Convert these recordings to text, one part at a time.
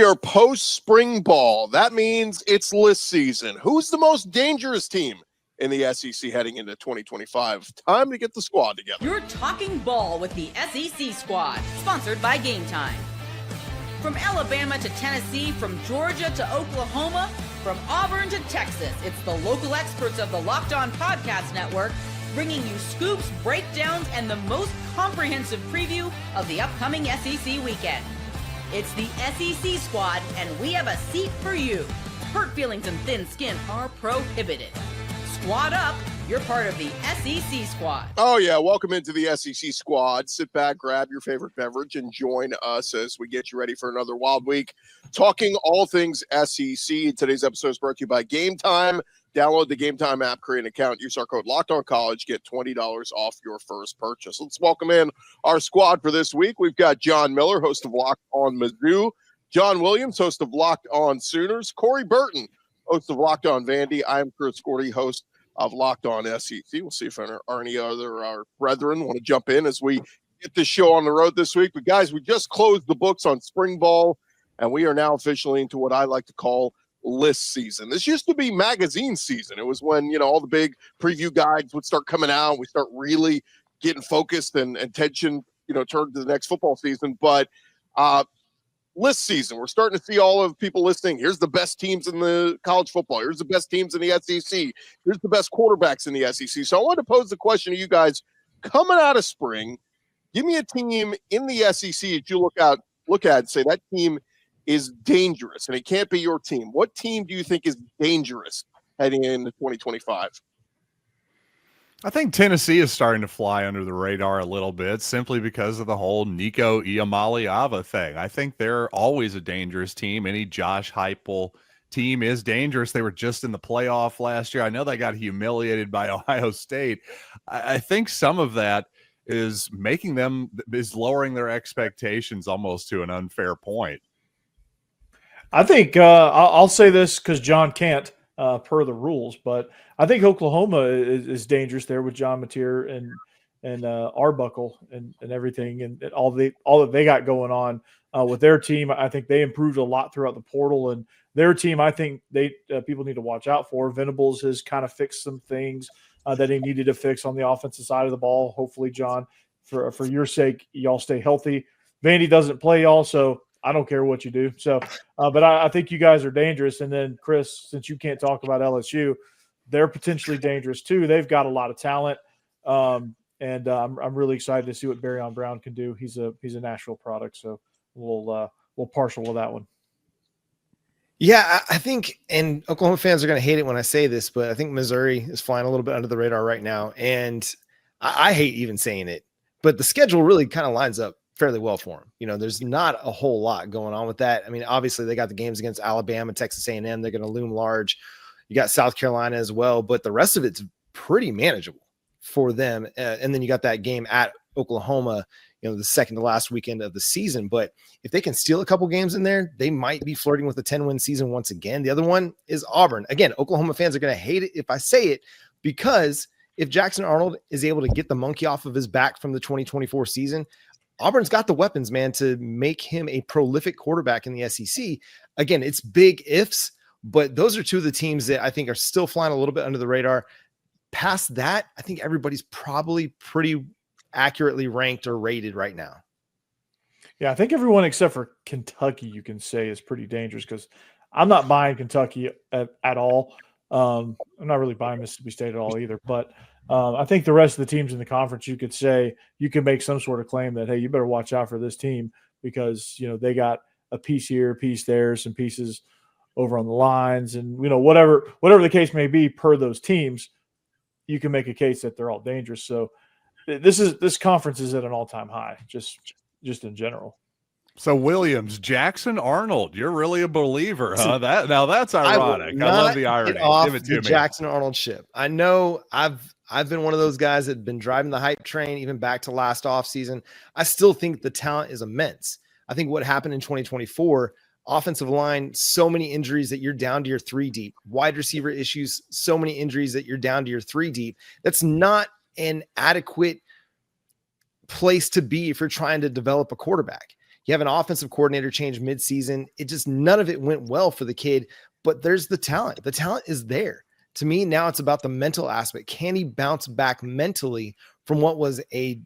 We are post-spring ball. That means it's list season. Who's the most dangerous team in the SEC heading into 2025? Time to get the squad together. You're talking ball with the SEC squad, sponsored by Game Time. From Alabama to Tennessee, from Georgia to Oklahoma, from Auburn to Texas, it's the local experts of the Locked On Podcast Network bringing you scoops, breakdowns, and the most comprehensive preview of the upcoming SEC weekend. It's the SEC squad, and we have a seat for you. Hurt feelings and thin skin are prohibited. Squad up. You're part of the SEC squad. Oh, yeah. Welcome into the SEC squad. Sit back, grab your favorite beverage, and join us as we get you ready for another wild week. Talking all things SEC. Today's episode is brought to you by Game Time. Download the Game Time app, create an account, use our code LOCKEDONCollege, get $20 off your first purchase. Let's welcome in our squad for this week. We've got John Miller, host of Locked On Mizzou, John Williams, host of Locked On Sooners, Corey Burton, host of Locked On Vandy. I'm Chris Gordy, host of Locked On SEC. We'll see if there are any other our brethren want to jump in as we get this show on the road this week. But guys, we just closed the books on spring ball, and we are now officially into what I like to call list season. This used to be magazine season. It was when, all the big preview guides would start coming out. We start really getting focused and attention, turned to the next football season. But list season, we're starting to see all of people listing. Here's the best teams in the college football. Here's the best teams in the SEC. Here's the best quarterbacks in the SEC. So I want to pose the question to you guys coming out of spring. Give me a team in the SEC that you look at and say that team is dangerous, and it can't be your team. What team do you think is dangerous heading into 2025? I think Tennessee is starting to fly under the radar a little bit simply because of the whole Nico Iamaleava thing. I think they're always a dangerous team. Any Josh Heupel team is dangerous. They were just in the playoff last year. I know they got humiliated by Ohio State. I think some of that is lowering their expectations almost to an unfair point. I think I'll say this because John can't per the rules, but I think Oklahoma is dangerous there with John Mateer and Arbuckle and everything and all that they got going on with their team. I think they improved a lot throughout the portal, and their team I think people need to watch out for. Venables has kind of fixed some things that he needed to fix on the offensive side of the ball. Hopefully, John, for your sake, y'all stay healthy. Vandy doesn't play y'all, so I don't care what you do. So, but I think you guys are dangerous. And then, Chris, since you can't talk about LSU, they're potentially dangerous too. They've got a lot of talent, and I'm really excited to see what Barryon Brown can do. He's a Nashville product, so we'll partial to that one. Yeah, I think, and Oklahoma fans are going to hate it when I say this, but I think Missouri is flying a little bit under the radar right now, and I hate even saying it, but the schedule really kind of lines up fairly well for them. There's not a whole lot going on with that. I mean, obviously they got the games against Alabama, Texas A&M. They're going to loom large. You got South Carolina as well, but the rest of it's pretty manageable for them. And then you got that game at Oklahoma, the second to last weekend of the season. But if they can steal a couple games in there, they might be flirting with a 10-win season once again. The other one is Auburn. Again, Oklahoma fans are going to hate it if I say it, because if Jackson Arnold is able to get the monkey off of his back from the 2024 season, Auburn's got the weapons, man, to make him a prolific quarterback in the SEC. Again, it's big ifs, but those are two of the teams that I think are still flying a little bit under the radar. Past that, I think everybody's probably pretty accurately ranked or rated right now. Yeah, I think everyone except for Kentucky, you can say, is pretty dangerous, because I'm not buying Kentucky at all. I'm not really buying Mississippi State at all either, but I think the rest of the teams in the conference, you could say, you can make some sort of claim that, hey, you better watch out for this team, because, they got a piece here, a piece there, some pieces over on the lines, and, whatever the case may be per those teams, you can make a case that they're all dangerous. So this conference is at an all-time high, just in general. So Williams, Jackson Arnold, you're really a believer, huh? That's ironic. I love the irony. Give it to me. Jackson Arnold ship. I know I've been one of those guys that have been driving the hype train even back to last offseason. I still think the talent is immense. I think what happened in 2024, offensive line, so many injuries that you're down to your 3 deep. Wide receiver issues, so many injuries that you're down to your 3 deep. That's not an adequate place to be if you're trying to develop a quarterback. You have an offensive coordinator change midseason. None of it went well for the kid, but there's the talent. The talent is there. To me, now it's about the mental aspect. Can he bounce back mentally from what was a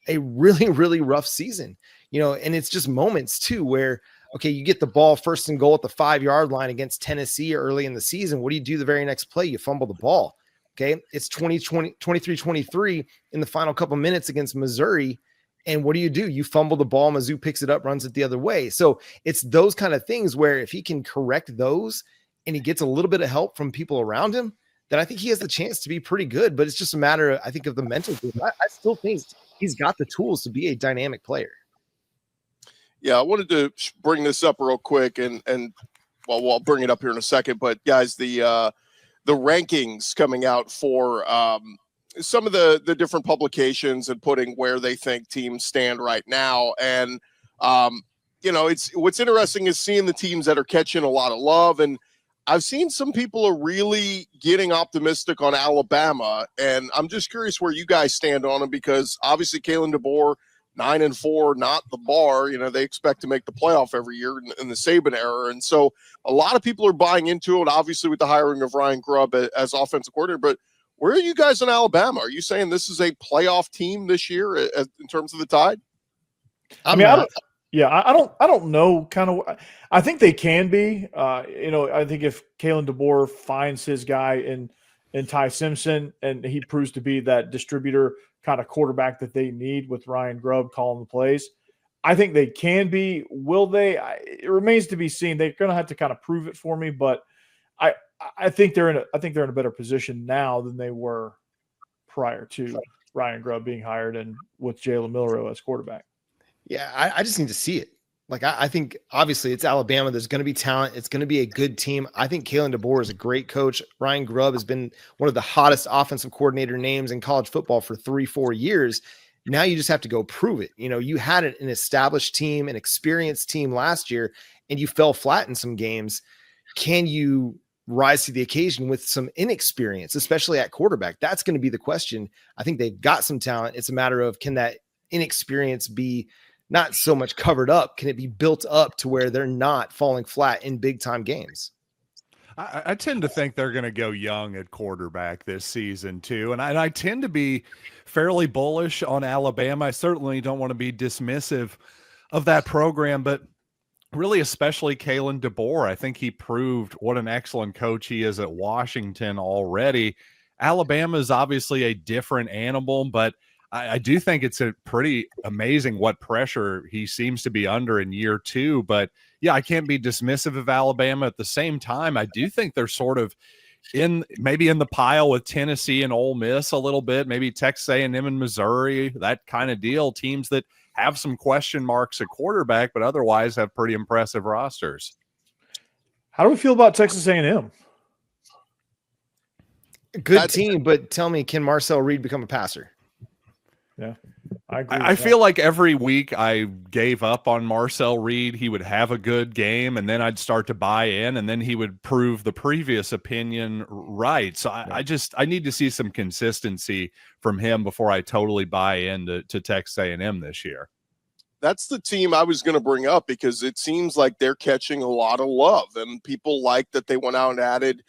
really, really rough season? And it's just moments too, where, okay, you get the ball first and goal at the 5-yard line against Tennessee early in the season. What do you do the very next play? You fumble the ball. Okay. It's 23-23 in the final couple minutes against Missouri. And what do? You fumble the ball. Mizzou picks it up, runs it the other way. So it's those kind of things where if he can correct those and he gets a little bit of help from people around him, then I think he has the chance to be pretty good. But it's just a matter, I think, of the mental game. I still think he's got the tools to be a dynamic player. Yeah, I wanted to bring this up real quick, and well, I'll bring it up here in a second. But guys, the rankings coming out for some of the different publications and putting where they think teams stand right now, and it's what's interesting is seeing the teams that are catching a lot of love, and I've seen some people are really getting optimistic on Alabama, and I'm just curious where you guys stand on them, because obviously Kalen DeBoer, 9-4, not the bar. They expect to make the playoff every year in the Saban era. And so a lot of people are buying into it, obviously with the hiring of Ryan Grubb as offensive coordinator. But where are you guys in Alabama? Are you saying this is a playoff team this year in terms of the Tide? I don't know. Kind of, I think they can be. I think if Kalen DeBoer finds his guy in Ty Simpson and he proves to be that distributor kind of quarterback that they need with Ryan Grubb calling the plays, I think they can be. Will they? It remains to be seen. They're going to have to kind of prove it for me, but I think they're in a better position now than they were prior to Ryan Grubb being hired and with Jalen Milroe as quarterback. Yeah, I just need to see it. Like, I think obviously it's Alabama. There's going to be talent. It's going to be a good team. I think Kalen DeBoer is a great coach. Ryan Grubb has been one of the hottest offensive coordinator names in college football for 3-4 years. Now you just have to go prove it. You had an established team, an experienced team last year, and you fell flat in some games. Can you rise to the occasion with some inexperience, especially at quarterback? That's going to be the question. I think they've got some talent. It's a matter of, can that inexperience be not so much covered up? Can it be built up to where they're not falling flat in big time games? I tend to think they're going to go young at quarterback this season too. And I tend to be fairly bullish on Alabama. I certainly don't want to be dismissive of that program, but really, especially Kalen DeBoer. I think he proved what an excellent coach he is at Washington already. Alabama is obviously a different animal, but I do think it's a pretty amazing what pressure he seems to be under in year two. But yeah, I can't be dismissive of Alabama. At the same time, I do think they're sort of maybe in the pile with Tennessee and Ole Miss a little bit, maybe Texas A&M and Missouri, that kind of deal. Teams that have some question marks at quarterback, but otherwise have pretty impressive rosters. How do we feel about Texas A&M? Good team, but tell me, can Marcel Reed become a passer? Yeah, I agree. I feel like every week I gave up on Marcel Reed. He would have a good game, and then I'd start to buy in, and then he would prove the previous opinion right. So I need to see some consistency from him before I totally buy into Texas A&M this year. That's the team I was going to bring up, because it seems like they're catching a lot of love, and people like that they went out and added,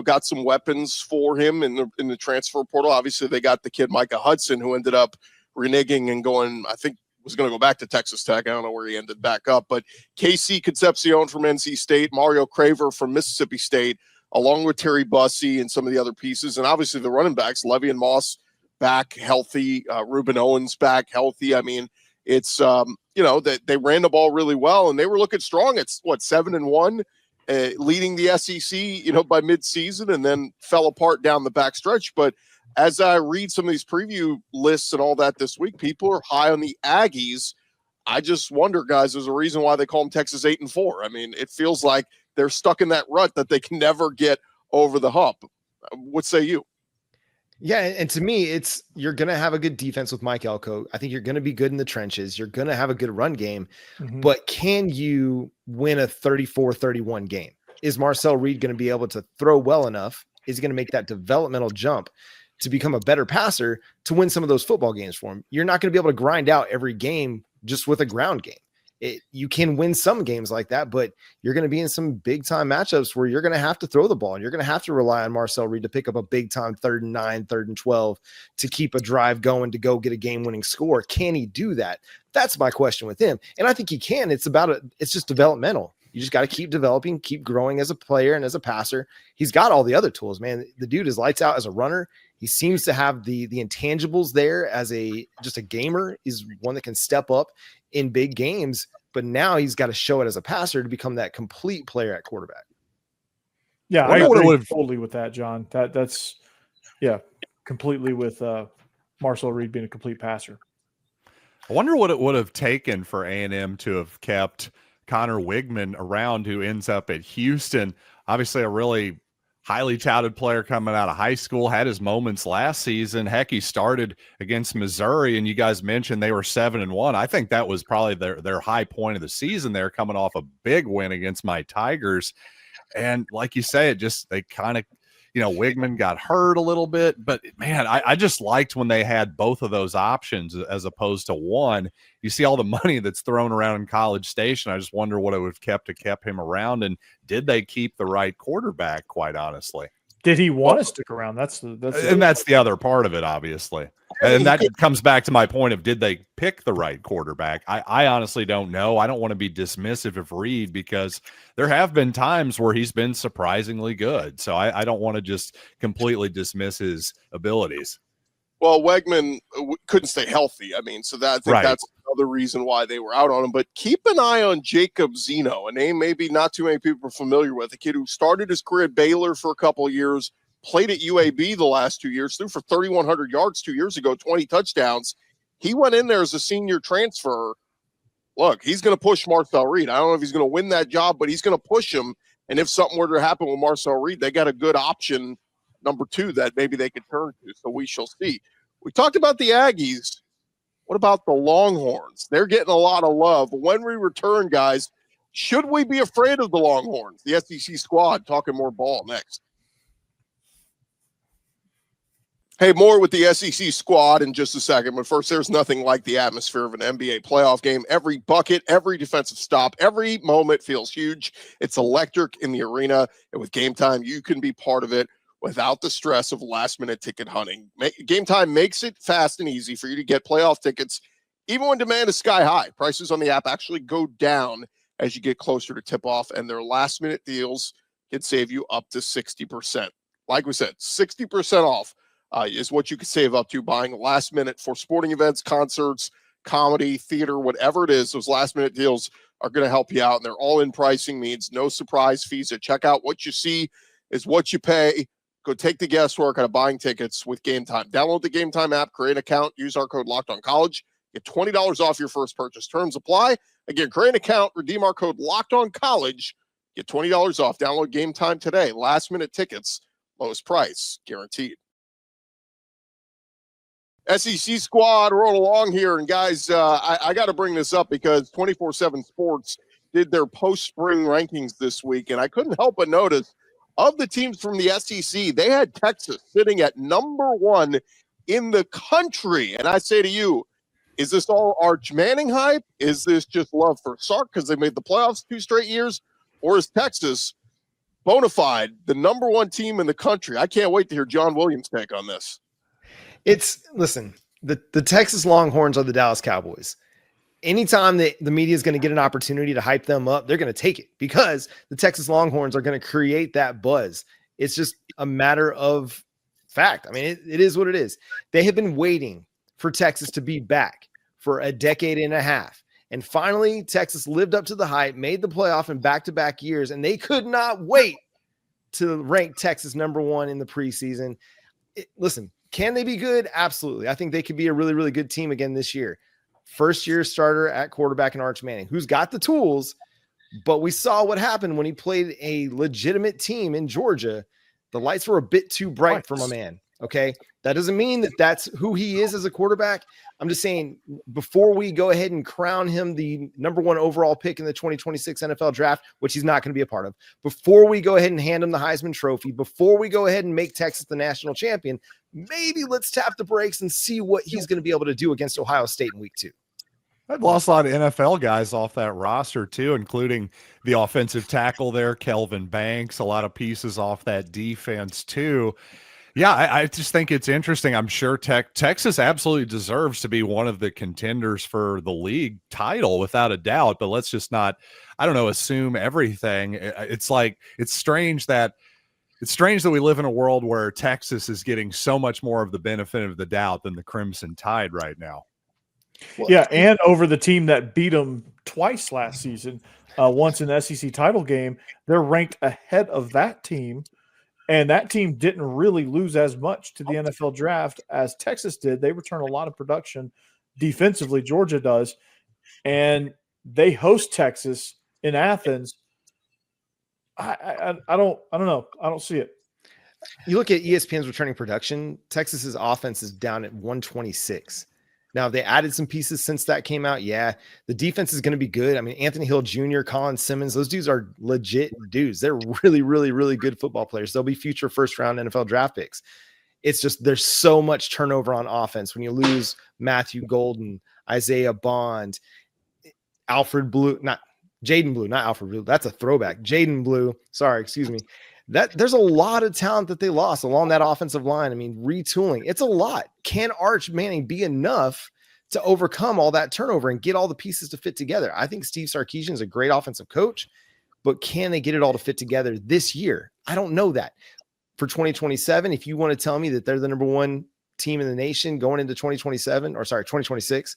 got some weapons for him in the transfer portal. Obviously, they got the kid Micah Hudson, who ended up reneging and going, I think was going to go back to Texas Tech. I don't know where he ended back up, but Casey Concepcion from NC State, Mario Craver from Mississippi State, along with Terry Bussey and some of the other pieces. And obviously the running backs, Levy and Moss back healthy, Reuben Owens back healthy. I mean, it's, that they ran the ball really well, and they were looking strong. It's 7-1, leading the SEC, by mid-season, and then fell apart down the back stretch. But as I read some of these preview lists and all that this week, people are high on the Aggies. I just wonder, guys, there's a reason why they call them Texas 8-4. I mean, it feels like they're stuck in that rut that they can never get over the hump. What say you? Yeah, and to me, you're going to have a good defense with Mike Elko. I think you're going to be good in the trenches. You're going to have a good run game. Mm-hmm. But can you win a 34-31 game? Is Marcel Reed going to be able to throw well enough? Is he going to make that developmental jump to become a better passer to win some of those football games for him? You're not going to be able to grind out every game just with a ground game. You can win some games like that, but you're going to be in some big time matchups where you're going to have to throw the ball and you're going to have to rely on Marcel Reed to pick up a big time 3rd and 9, 3rd and 12 to keep a drive going to go get a game winning score. Can he do that? That's my question with him. And I think he can. It's just developmental. You just got to keep developing, keep growing as a player and as a passer. He's got all the other tools, man. The dude is lights out as a runner. He seems to have the intangibles there as just a gamer. He's one that can step up in big games, but now he's got to show it as a passer to become that complete player at quarterback. Yeah, I agree totally with that, John. That's completely with Marcel Reed being a complete passer. I wonder what it would have taken for A&M to have kept Connor Wigman around, who ends up at Houston. Obviously a really highly touted player coming out of high school, had his moments last season. Heck, he started against Missouri, and you guys mentioned they were 7-1. I think that was probably their high point of the season there, coming off a big win against my Tigers. And like you say, they kind of, Wigman got hurt a little bit, but man, I just liked when they had both of those options as opposed to one. You see all the money that's thrown around in College Station. I just wonder what it would have kept him around, and did they keep the right quarterback, quite honestly? Did he want to stick around? That's the other part of it, obviously. And that comes back to my point of, did they pick the right quarterback? I honestly don't know. I don't want to be dismissive of Reed, because there have been times where he's been surprisingly good. So I don't want to just completely dismiss his abilities. Well, Wegman couldn't stay healthy. I mean, so that's another reason why they were out on him. But keep an eye on Jacob Zeno, a name maybe not too many people are familiar with, a kid who started his career at Baylor for a couple of years, played at UAB the last 2 years, threw for 3,100 yards 2 years ago, 20 touchdowns. He went in there as a senior transfer. Look, he's going to push Marcel Reed. I don't know if he's going to win that job, but he's going to push him. And if something were to happen with Marcel Reed, they got a good option, number 2, that maybe they could turn to. So we shall see. We talked about the Aggies. What about the Longhorns? They're getting a lot of love. When we return, guys, should we be afraid of the Longhorns? The SEC squad talking more ball next. Hey, more with the SEC squad in just a second. But first, there's nothing like the atmosphere of an NBA playoff game. Every bucket, every defensive stop, every moment feels huge. It's electric in the arena. And with Game Time, you can be part of it without the stress of last-minute ticket hunting. Game Time makes it fast and easy for you to get playoff tickets, even when demand is sky high. Prices on the app actually go down as you get closer to tip-off, and their last-minute deals can save you up to 60%. Like we said, 60% off is what you can save up to buying last minute for sporting events, concerts, comedy, theater, whatever it is. Those last-minute deals are going to help you out, and they're all-in pricing, means no surprise fees at checkout. What you see is what you pay. Go take the guesswork out of buying tickets with Game Time. Download the Game Time app, create an account, use our code LOCKEDONCollege. Get $20 off your first purchase. Terms apply. Again, create an account, redeem our code LOCKEDONCollege. Get $20 off. Download Game Time today. Last-minute tickets, lowest price, guaranteed. SEC squad, roll along here. And, guys, I got to bring this up because 24/7 Sports did their post-spring rankings this week, and I couldn't help but notice, of the teams from the SEC, they had Texas sitting at number 1 in the country. And I say to you, is this all Arch Manning hype? Is this just love for Sark because they made the playoffs 2 straight years? Or is Texas bona fide the number 1 team in the country? I can't wait to hear John Williams' take on this. Listen, the Texas Longhorns are the Dallas Cowboys. Anytime that the media is going to get an opportunity to hype them up, they're going to take it, because the Texas Longhorns are going to create that buzz. It's just a matter of fact. I mean, it is what it is. They have been waiting for Texas to be back for a decade and a half. And finally, Texas lived up to the hype, made the playoff in back-to-back years, and they could not wait to rank Texas number 1 in the preseason. Listen, can they be good? Absolutely. I think they could be a really, really good team again this year. First-year starter at quarterback in Arch Manning, who's got the tools, but we saw what happened when he played a legitimate team in Georgia. The lights were a bit too bright for my man, okay? That doesn't mean that that's who he is as a quarterback. I'm just saying, before we go ahead and crown him the number 1 overall pick in the 2026 NFL draft, which he's not going to be a part of, before we go ahead and hand him the Heisman Trophy, before we go ahead and make Texas the national champion, maybe let's tap the brakes and see what he's going to be able to do against Ohio State in week 2. I've lost a lot of NFL guys off that roster too, including the offensive tackle there, Kelvin Banks, a lot of pieces off that defense too. Yeah, I just think it's interesting. I'm sure Texas absolutely deserves to be one of the contenders for the league title without a doubt, but let's just not, I don't know, assume everything. It's strange that we live in a world where Texas is getting so much more of the benefit of the doubt than the Crimson Tide right now. Yeah, and over the team that beat them twice last season, once in the SEC title game, they're ranked ahead of that team. And that team didn't really lose as much to the NFL draft as Texas did. They return a lot of production defensively. Georgia does. And they host Texas in Athens. I don't know. I don't see it. You look at ESPN's returning production, Texas's offense is down at 126. Now, they added some pieces since that came out. Yeah, the defense is going to be good. I mean, Anthony Hill Jr., Colin Simmons, those dudes are legit dudes. They're really, really, really good football players. They'll be future first-round NFL draft picks. It's just there's so much turnover on offense when you lose Matthew Golden, Isaiah Bond, Jaden Blue, not Alfred Blue. That's a throwback. Jaden Blue. Sorry, excuse me. There's a lot of talent that they lost along that offensive line. I mean, retooling, it's a lot. Can Arch Manning be enough to overcome all that turnover and get all the pieces to fit together? I think Steve Sarkisian is a great offensive coach, but can they get it all to fit together this year? I don't know that. For 2027, if you want to tell me that they're the number one team in the nation going into 2026,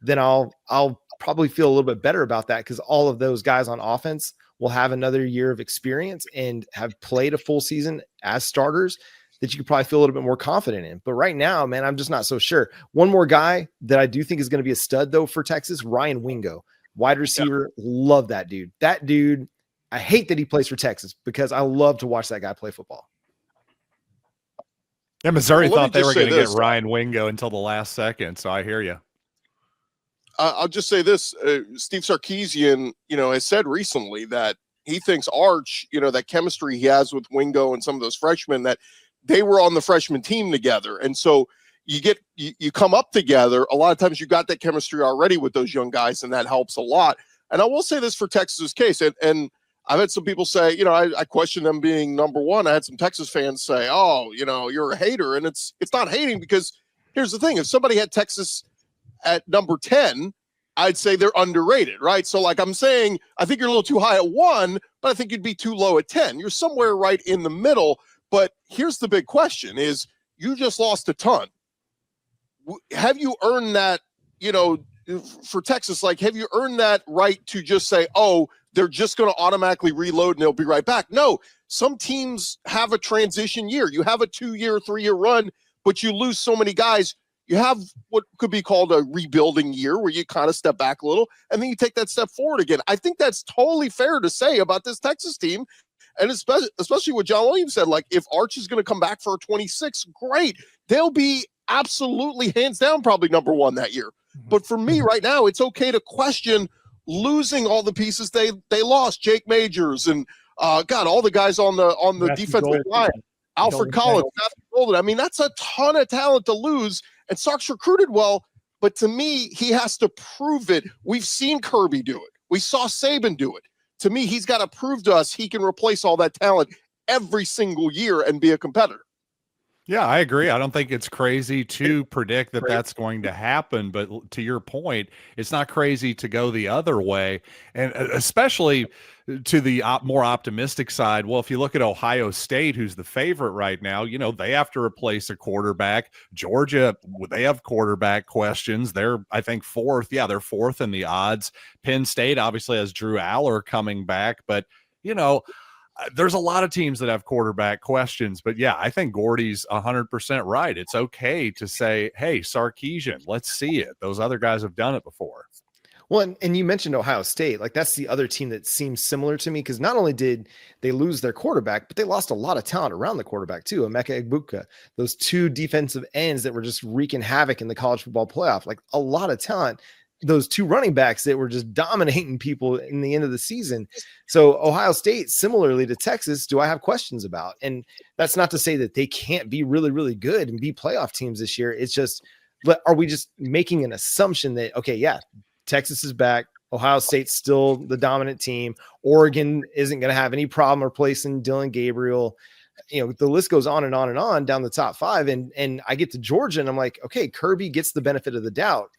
then I'll probably feel a little bit better about that, because all of those guys on offense will have another year of experience and have played a full season as starters that you could probably feel a little bit more confident in. But right now, man, I'm just not so sure. One more guy that I do think is going to be a stud, though, for Texas, Ryan Wingo, wide receiver. Yeah. Love that dude. That dude, I hate that he plays for Texas because I love to watch that guy play football. Yeah, Missouri thought they were going to get Ryan Wingo until the last second, so I hear you. I'll just say this. Steve Sarkisian, has said recently that he thinks Arch, that chemistry he has with Wingo and some of those freshmen, that they were on the freshman team together. And so you come up together. A lot of times you got that chemistry already with those young guys, and that helps a lot. And I will say this for Texas's case, and I've had some people say, I question them being number one. I had some Texas fans say, oh, you're a hater. And it's not hating, because here's the thing. If somebody had Texas at number 10, I'd say they're underrated, right? So like I'm saying, I think you're a little too high at 1, but I think you'd be too low at 10. You're somewhere right in the middle. But here's the big question is, you just lost a ton. Have you earned that, for Texas, like, have you earned that right to just say, oh, they're just going to automatically reload and they'll be right back? No, some teams have a transition year. You have a 2-year, 3-year run, but you lose so many guys. You have what could be called a rebuilding year, where you kind of step back a little and then you take that step forward again. I think that's totally fair to say about this Texas team. And especially what John Williams said, like, if Arch is going to come back for a 26, great. They'll be absolutely hands down probably number one that year. But for me right now, it's okay to question losing all the pieces they lost. Jake Majors and all the guys on the defensive line. Alfred Collins, Matthew Golden. I mean, that's a ton of talent to lose. And Sark's recruited well, but to me, he has to prove it. We've seen Kirby do it. We saw Saban do it. To me, he's got to prove to us he can replace all that talent every single year and be a competitor. Yeah, I agree. I don't think it's crazy to predict that that's going to happen. But to your point, it's not crazy to go the other way. And especially to the more optimistic side. Well, if you look at Ohio State, who's the favorite right now, they have to replace a quarterback. Georgia, they have quarterback questions. They're, I think, fourth. Yeah, they're fourth in the odds. Penn State obviously has Drew Aller coming back. But, there's a lot of teams that have quarterback questions, but yeah, I think Gordy's 100% right. It's okay to say, hey, Sarkisian, let's see it. Those other guys have done it before. Well, and you mentioned Ohio State. Like, that's the other team that seems similar to me, because not only did they lose their quarterback, but they lost a lot of talent around the quarterback too. Emeka Egbuka, those two defensive ends that were just wreaking havoc in the college football playoff, like a lot of talent. Those two running backs that were just dominating people in the end of the season. So Ohio State, similarly to Texas, do I have questions about? And that's not to say that they can't be really, really good and be playoff teams this year. It's just, but are we just making an assumption that, okay, yeah, Texas is back. Ohio State's still the dominant team. Oregon isn't going to have any problem replacing Dylan Gabriel. The list goes on and on and on down the top 5. And I get to Georgia and I'm like, okay, Kirby gets the benefit of the doubt.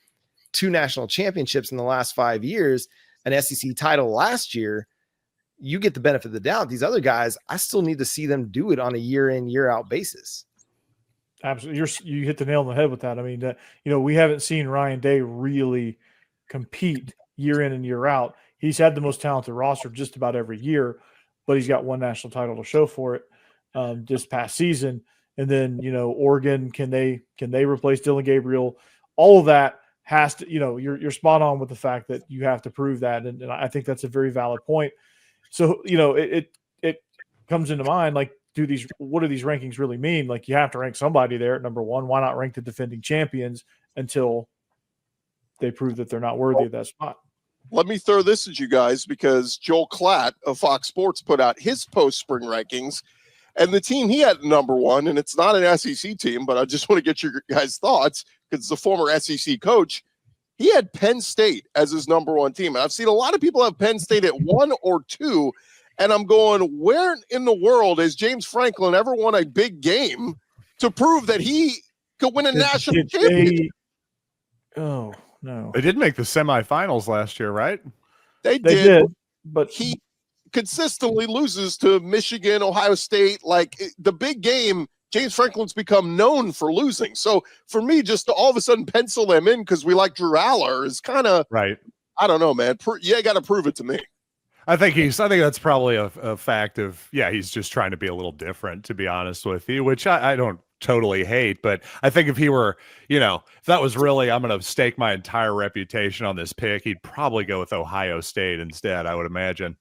2 national championships in the last 5 years, an SEC title last year. You get the benefit of the doubt. These other guys, I still need to see them do it on a year in, year out basis. Absolutely. You hit the nail on the head with that. I mean, we haven't seen Ryan Day really compete year in and year out. He's had the most talented roster just about every year, but he's got 1 national title to show for it this past season. And then, Oregon, can they replace Dylan Gabriel? All of that has to, you're spot on with the fact that you have to prove that. And I think that's a very valid point. So, it comes into mind, like, what do these rankings really mean? Like, you have to rank somebody there at number 1. Why not rank the defending champions until they prove that they're not worthy of that spot? Let me throw this at you guys, because Joel Klatt of Fox Sports put out his post-spring rankings, and the team he had number 1, and it's not an SEC team, but I just want to get your guys' thoughts, because it's a former SEC coach. He had Penn State as his number 1 team. And I've seen a lot of people have Penn State at 1 or 2. And I'm going, where in the world has James Franklin ever won a big game to prove that he could win a national championship? Oh, no. They did make the semifinals last year, right? They did, but he consistently loses to Michigan, Ohio State. Like, the big game, James Franklin's become known for losing. So for me, just to all of a sudden pencil them in because we like Drew Aller is kind of right. I don't know, man. You got to prove it to me. I think that's probably a fact of, he's just trying to be a little different, to be honest with you, which I don't totally hate. But I think if he were, if that was really, I'm going to stake my entire reputation on this pick, he'd probably go with Ohio State instead, I would imagine.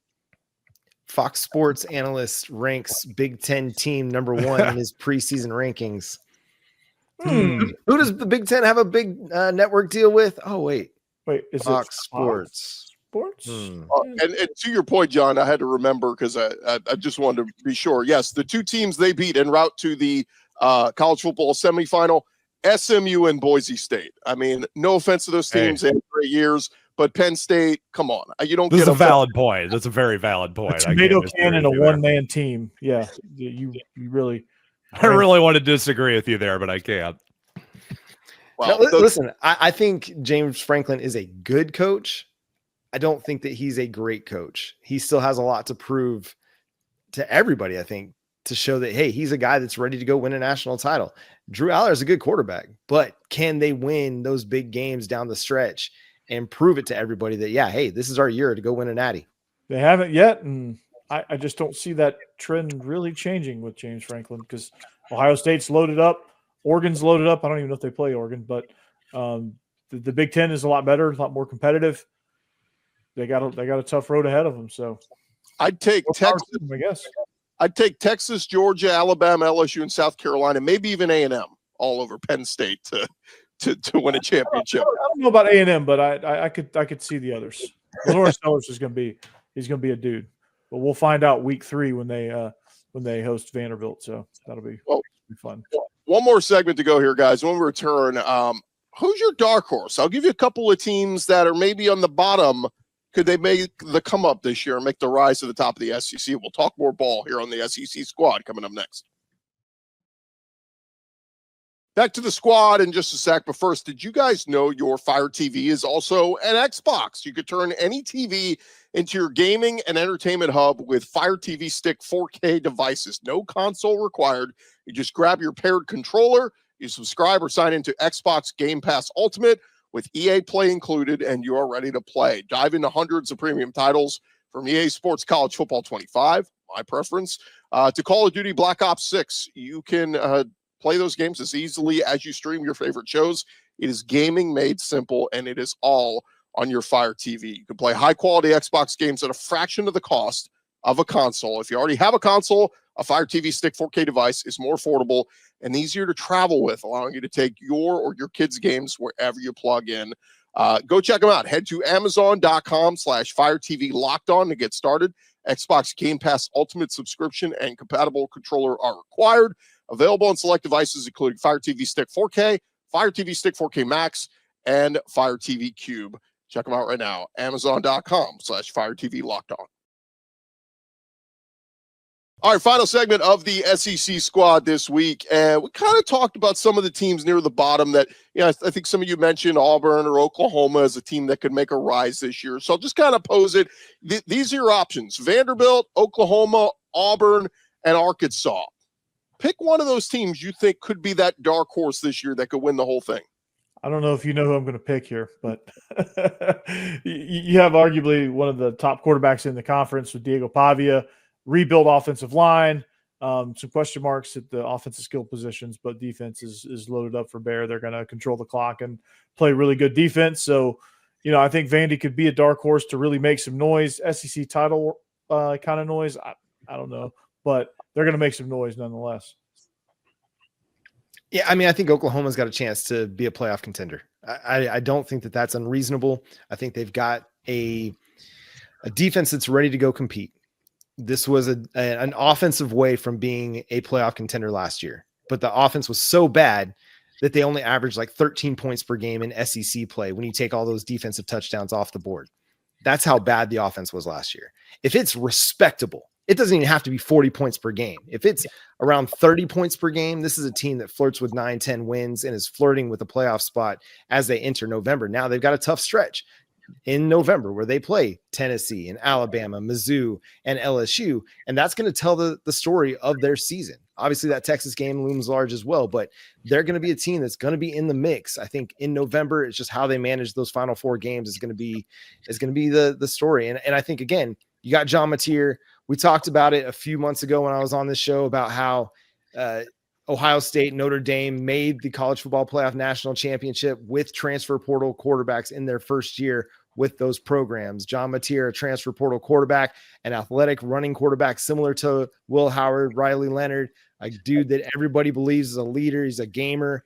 Fox Sports analyst ranks Big Ten team number 1 in his preseason rankings. Who does the Big Ten have a big network deal with? Oh, wait, is Fox Sports? And to your point, John, I had to remember because I just wanted to be sure. Yes, the 2 teams they beat en route to the college football semifinal, SMU and Boise State. I mean, no offense to those teams, they had great years. But Penn State, come on. You don't This get is a valid point. That's a very valid point. A tomato can and a one-man team. Yeah, you really. I really want to disagree with you there, but I can't. Well, listen, I think James Franklin is a good coach. I don't think that he's a great coach. He still has a lot to prove to everybody, I think, to show that, hey, he's a guy that's ready to go win a national title. Drew Aller is a good quarterback, but can they win those big games down the stretch and prove it to everybody that, hey, this is our year to go win a natty? They haven't yet, and I just don't see that trend really changing with James Franklin because Ohio State's loaded up. Oregon's loaded up. I don't even know if they play Oregon, but the Big Ten is a lot better, a lot more competitive. They got a tough road ahead of them. So I'd take Texas. I guess I'd take Texas, Georgia, Alabama, LSU, and South Carolina, maybe even A&M all over Penn State to win a championship. I don't know about A&M, but I could see the others. Lawrence Sellers is going to be a dude, but we'll find out week 3 when they host Vanderbilt. So that'll be fun. One more segment to go here, guys. When we return, who's your dark horse? I'll give you a couple of teams that are maybe on the bottom. Could they make the come up this year and make the rise to the top of the SEC? We'll talk more ball here on the SEC Squad coming up next. Back to the squad in just a sec, but first, did you guys know your Fire TV is also an Xbox? You could turn any TV into your gaming and entertainment hub with Fire TV Stick 4K devices. No console required. You just grab your paired controller, you subscribe or sign into Xbox Game Pass Ultimate with EA Play included, and you are ready to play. Dive into hundreds of premium titles from EA Sports College Football 25, my preference, to Call of Duty Black Ops 6. You can play those games as easily as you stream your favorite shows. It is gaming made simple, and it is all on your Fire TV. You can play high-quality Xbox games at a fraction of the cost of a console. If you already have a console, a Fire TV Stick 4K device is more affordable and easier to travel with, allowing you to take your or your kids' games wherever you plug in. Go check them out. Head to Amazon.com/Fire TV Locked On to get started. Xbox Game Pass Ultimate subscription and compatible controller are required. Available on select devices, including Fire TV Stick 4K, Fire TV Stick 4K Max, and Fire TV Cube. Check them out right now. Amazon.com/Fire TV Locked On. All right, final segment of the SEC squad this week. And we kind of talked about some of the teams near the bottom that, I think some of you mentioned Auburn or Oklahoma as a team that could make a rise this year. So I'll just kind of pose it. These are your options: Vanderbilt, Oklahoma, Auburn, and Arkansas. Pick one of those teams you think could be that dark horse this year that could win the whole thing. I don't know if you know who I'm going to pick here, but you have arguably one of the top quarterbacks in the conference with Diego Pavia. Rebuild offensive line, some question marks at the offensive skill positions, but defense is loaded up for bear. They're going to control the clock and play really good defense. So, I think Vandy could be a dark horse to really make some noise, SEC title kind of noise. I don't know, but they're going to make some noise nonetheless. Yeah, I think Oklahoma's got a chance to be a playoff contender. I don't think that that's unreasonable. I think they've got a defense that's ready to go compete. This was an offensive way from being a playoff contender last year, but the offense was so bad that they only averaged like 13 points per game in SEC play when you take all those defensive touchdowns off the board. That's how bad the offense was last year. If it's respectable, it doesn't even have to be 40 points per game. If it's around 30 points per game, this is a team that flirts with 9-10 wins and is flirting with a playoff spot as they enter November. Now they've got a tough stretch in November where they play Tennessee and Alabama, Mizzou, and LSU. And that's going to tell the story of their season. Obviously that Texas game looms large as well, but they're going to be a team that's going to be in the mix. I think in November, it's just how they manage those final four games is going to be the story. And I think, again, you got John Mateer. We talked about it a few months ago when I was on this show about how Ohio State, Notre Dame made the college football playoff national championship with transfer portal quarterbacks in their first year with those programs. John Mateer, a transfer portal quarterback, an athletic running quarterback, similar to Will Howard, Riley Leonard, a dude that everybody believes is a leader. He's a gamer.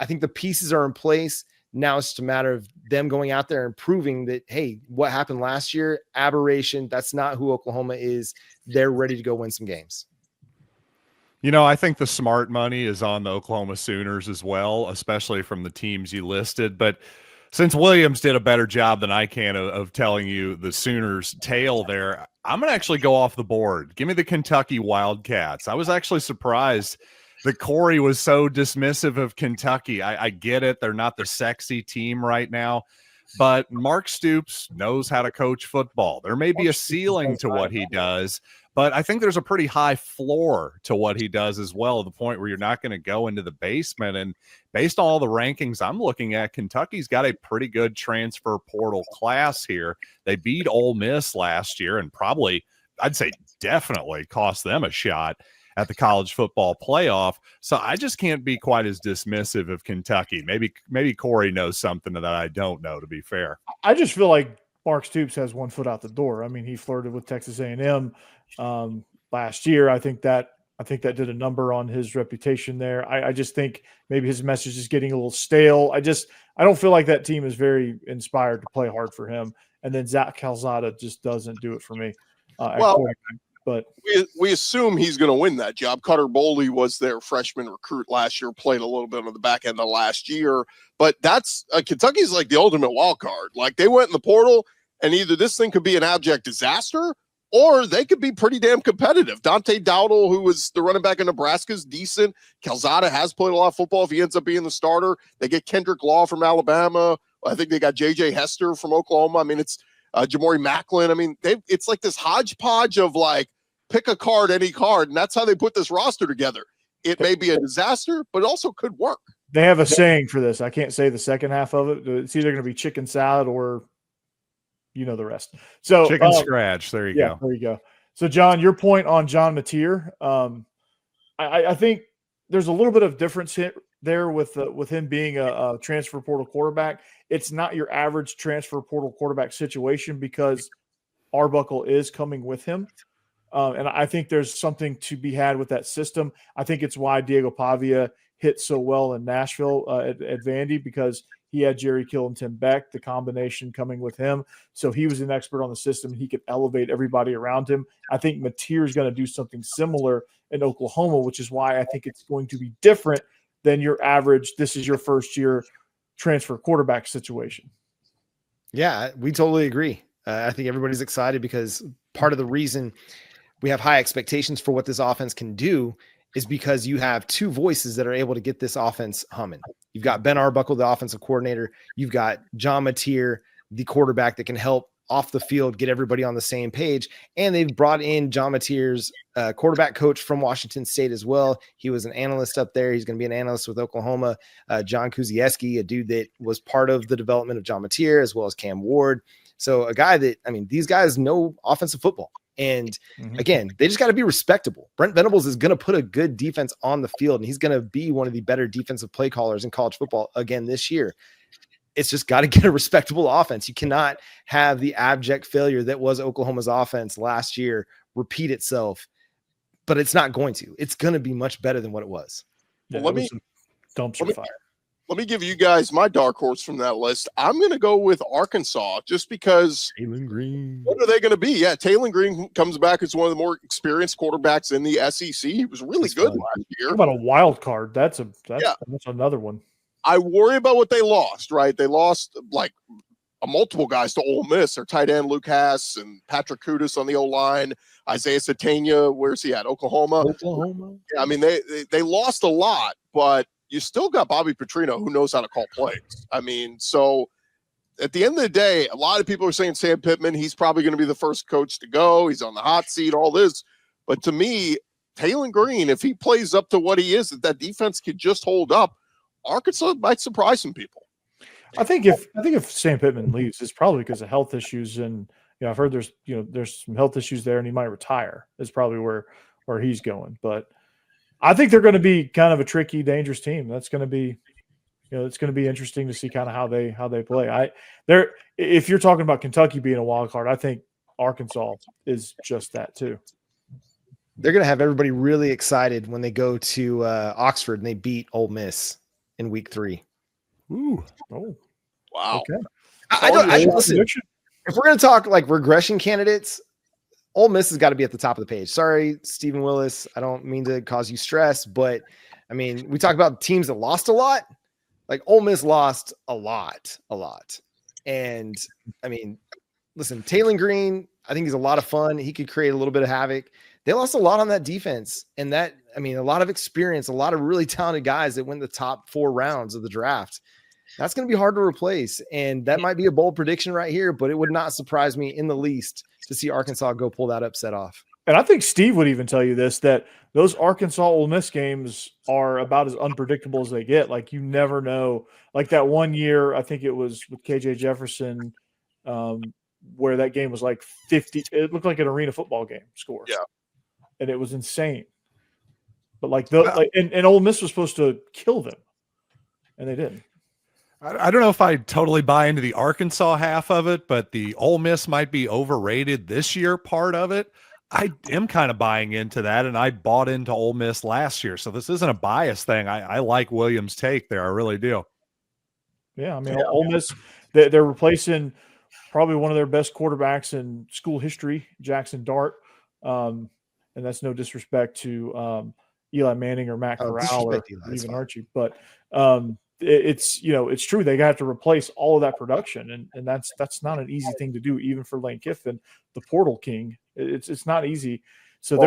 I think the pieces are in place. Now it's just a matter of them going out there and proving that, hey, what happened last year, aberration. That's not who Oklahoma is. They're ready to go win some games. I think the smart money is on the Oklahoma Sooners as well, especially from the teams you listed. But since Williams did a better job than I can of telling you the Sooners' tale there, I'm going to actually go off the board. Give me the Kentucky Wildcats. I was actually surprised that Corey was so dismissive of Kentucky. I get it. They're not the sexy team right now, but Mark Stoops knows how to coach football. There may be a ceiling to what he does, but I think there's a pretty high floor to what he does as well, to the point where you're not going to go into the basement. And based on all the rankings I'm looking at, Kentucky's got a pretty good transfer portal class here. They beat Ole Miss last year and probably, I'd say definitely cost them a shot at the college football playoff. So I just can't be quite as dismissive of Kentucky. Maybe Corey knows something that I don't know, to be fair. I just feel like Mark Stoops has one foot out the door. I mean, he flirted with Texas A&M last year. I think that did a number on his reputation there. I just think maybe his message is getting a little stale. I don't feel like that team is very inspired to play hard for him. And then Zach Calzada just doesn't do it for me. But we assume he's going to win that job. Cutter Boley was their freshman recruit last year, played a little bit on the back end of last year. But that's Kentucky's like the ultimate wild card. Like they went in the portal, and either this thing could be an abject disaster, or they could be pretty damn competitive. Dante Dowdle, who was the running back in Nebraska, is decent. Calzada has played a lot of football if he ends up being the starter. They get Kendrick Law from Alabama. I think they got J.J. Hester from Oklahoma. I mean, it's Jamori Macklin. I mean, it's like this hodgepodge of like, pick a card, any card, and that's how they put this roster together. It may be a disaster, but it also could work. They have a saying for this. I can't say the second half of it. It's either going to be chicken salad or the rest. So chicken scratch. There you go. There you go. So John, your point on John Mateer, I think there's a little bit of difference there with him being a transfer portal quarterback. It's not your average transfer portal quarterback situation because Arbuckle is coming with him. And I think there's something to be had with that system. I think it's why Diego Pavia hit so well in Nashville at Vandy, because he had Jerry Kill and Tim Beck, the combination coming with him. So he was an expert on the system. He could elevate everybody around him. I think Mateer is going to do something similar in Oklahoma, which is why I think it's going to be different than your average, this is your first year transfer quarterback situation. Yeah, we totally agree. I think everybody's excited because part of the reason we have high expectations for what this offense can do is because you have two voices that are able to get this offense humming. You've got Ben Arbuckle, the offensive coordinator. You've got John Mateer, the quarterback that can help off the field, get everybody on the same page. And they've brought in John Mateer's quarterback coach from Washington State as well. He was an analyst up there. He's going to be an analyst with Oklahoma. John Kuzieski, a dude that was part of the development of John Mateer, as well as Cam Ward. So a guy that, I mean, these guys know offensive football. And again, they just got to be respectable. Brent Venables is going to put a good defense on the field, and he's going to be one of the better defensive play callers in college football again this year. It's just got to get a respectable offense. You cannot have the abject failure that was Oklahoma's offense last year repeat itself, but it's not going to. It's going to be much better than what it was. Yeah, Well, dumpster fire. Let me give you guys my dark horse from that list. I'm going to go with Arkansas just because. Taylor Green. What are they going to be? Yeah, Taylor Green comes back as one of the more experienced quarterbacks in the SEC. He was really good last year. How about a wild card? That's another one. I worry about what they lost, right? They lost like multiple guys to Ole Miss. Their tight end, Luke Hass, and Patrick Kudus on the O-line. Isaiah Satania, where's he at? Oklahoma. Yeah, I mean, they lost a lot, but you still got Bobby Petrino, who knows how to call plays. I mean, so at the end of the day, a lot of people are saying Sam Pittman, he's probably going to be the first coach to go. He's on the hot seat, all this. But to me, Taylor Green, if he plays up to what he is, that defense could just hold up, Arkansas might surprise some people. I think if Sam Pittman leaves, it's probably because of health issues, and I've heard there's some health issues there, and he might retire. Is probably where he's going. But I think they're going to be kind of a tricky, dangerous team. That's going to be, it's going to be interesting to see kind of how they play. If you're talking about Kentucky being a wild card, I think Arkansas is just that too. They're going to have everybody really excited when they go to Oxford and they beat Ole Miss in week 3. Ooh. Oh. Wow. Okay. Listen, if we're going to talk like regression candidates, Ole Miss has got to be at the top of the page. Sorry, Stephen Willis. I don't mean to cause you stress, but I mean, we talk about teams that lost a lot. Like Ole Miss lost a lot. And I mean, listen, Taylor Green, I think he's a lot of fun. He could create a little bit of havoc. They lost a lot on that defense, and a lot of experience, a lot of really talented guys that went the top 4 rounds of the draft. That's going to be hard to replace, and that might be a bold prediction right here, but it would not surprise me in the least to see Arkansas go pull that upset off. And I think Steve would even tell you this, that those Arkansas Ole Miss games are about as unpredictable as they get. Like, you never know. Like that one year, I think it was with KJ Jefferson, where that game was like 50. It looked like an arena football game score. Yeah. And it was insane. But and Ole Miss was supposed to kill them, and they didn't. I don't know if I totally buy into the Arkansas half of it, but the Ole Miss might be overrated this year part of it. I am kind of buying into that, and I bought into Ole Miss last year. So this isn't a bias thing. I like Williams' take there. I really do. Yeah, I mean, Ole Miss, they're replacing probably one of their best quarterbacks in school history, Jackson Dart. And that's no disrespect to Eli Manning or Matt Corral or even Archie. But it's true. They got to replace all of that production, and that's not an easy thing to do, even for Lane Kiffin, the portal king. It's not easy. So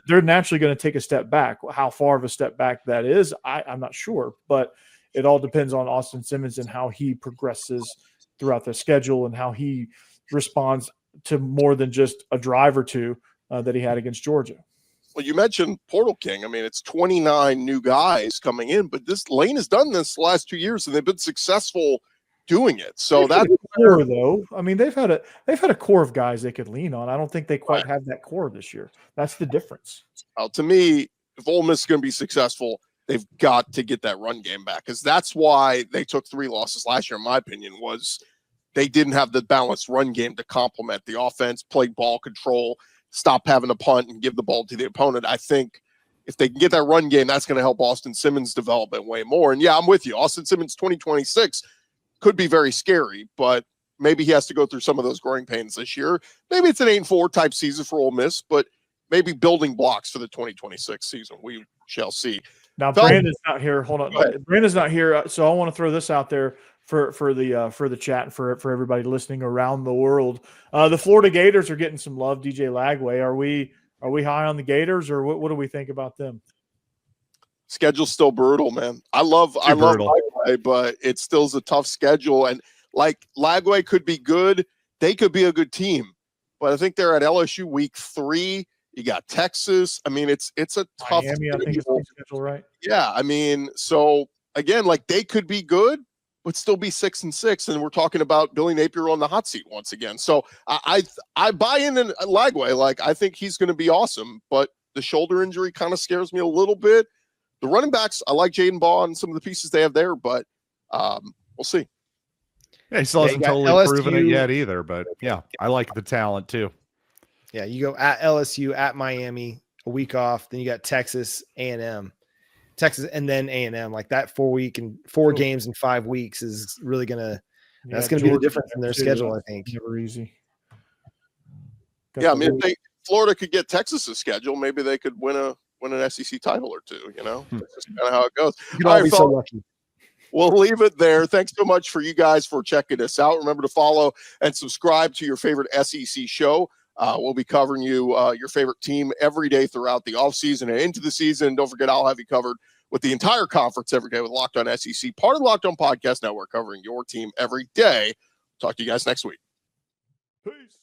they're naturally going to take a step back. How far of a step back that is, I'm not sure, but it all depends on Austin Simmons and how he progresses throughout the schedule and how he responds to more than just a drive or two that he had against Georgia. Well, you mentioned Portal King. I mean, it's 29 new guys coming in, but this Lane has done this the last 2 years, and they've been successful doing it. So that's core, though. I mean, they've had a core of guys they could lean on. I don't think they quite have that core this year. That's the difference. To me, if Ole Miss is going to be successful, they've got to get that run game back, because that's why they took 3 losses last year, in my opinion, was they didn't have the balanced run game to complement the offense, play ball control, stop having to punt and give the ball to the opponent. I think if they can get that run game, that's going to help Austin Simmons development way more. And yeah, I'm with you. Austin Simmons 2026 could be very scary, but maybe he has to go through some of those growing pains this year. Maybe it's an 8-4 type season for Ole Miss, but maybe building blocks for the 2026 season. We shall see. Now, Brandon's not here. Hold on. Brandon's not here. So I want to throw this out there for the chat and for everybody listening around the world. The Florida Gators are getting some love. DJ Lagway, are we high on the Gators, or what do we think about them? Schedule's still brutal, man. I love Lagway, but it still is a tough schedule. And like Lagway could be good, they could be a good team, but I think they're at LSU week 3. You got Texas. I mean, it's a tough Miami, I think it's the schedule, right? Yeah, I mean, so again, like they could be good, but still be 6-6, and we're talking about Billy Napier on the hot seat once again. So I buy in Lagway. Like I think he's going to be awesome, but the shoulder injury kind of scares me a little bit. The running backs, I like Jaden Baugh and some of the pieces they have there, but we'll see. Yeah, he still hasn't totally LSU, proven it yet either, but yeah, I like the talent too. Yeah, you go at LSU, at Miami, a week off, then you got Texas, A&M. Texas, and then A&M. Like that 4 games in 5 weeks is really that's gonna be the difference in their schedule, I think. Never easy. Yeah, I mean, if Florida could get Texas's schedule, maybe they could win an SEC title or two. You know, that's just kind of how it goes. You'd all be so lucky. We'll leave it there. Thanks so much for you guys for checking us out. Remember to follow and subscribe to your favorite SEC show. We'll be covering your favorite team every day throughout the offseason and into the season. Don't forget, I'll have you covered with the entire conference every day with Locked On SEC, part of the Locked On Podcast Network, covering your team every day. Talk to you guys next week. Peace.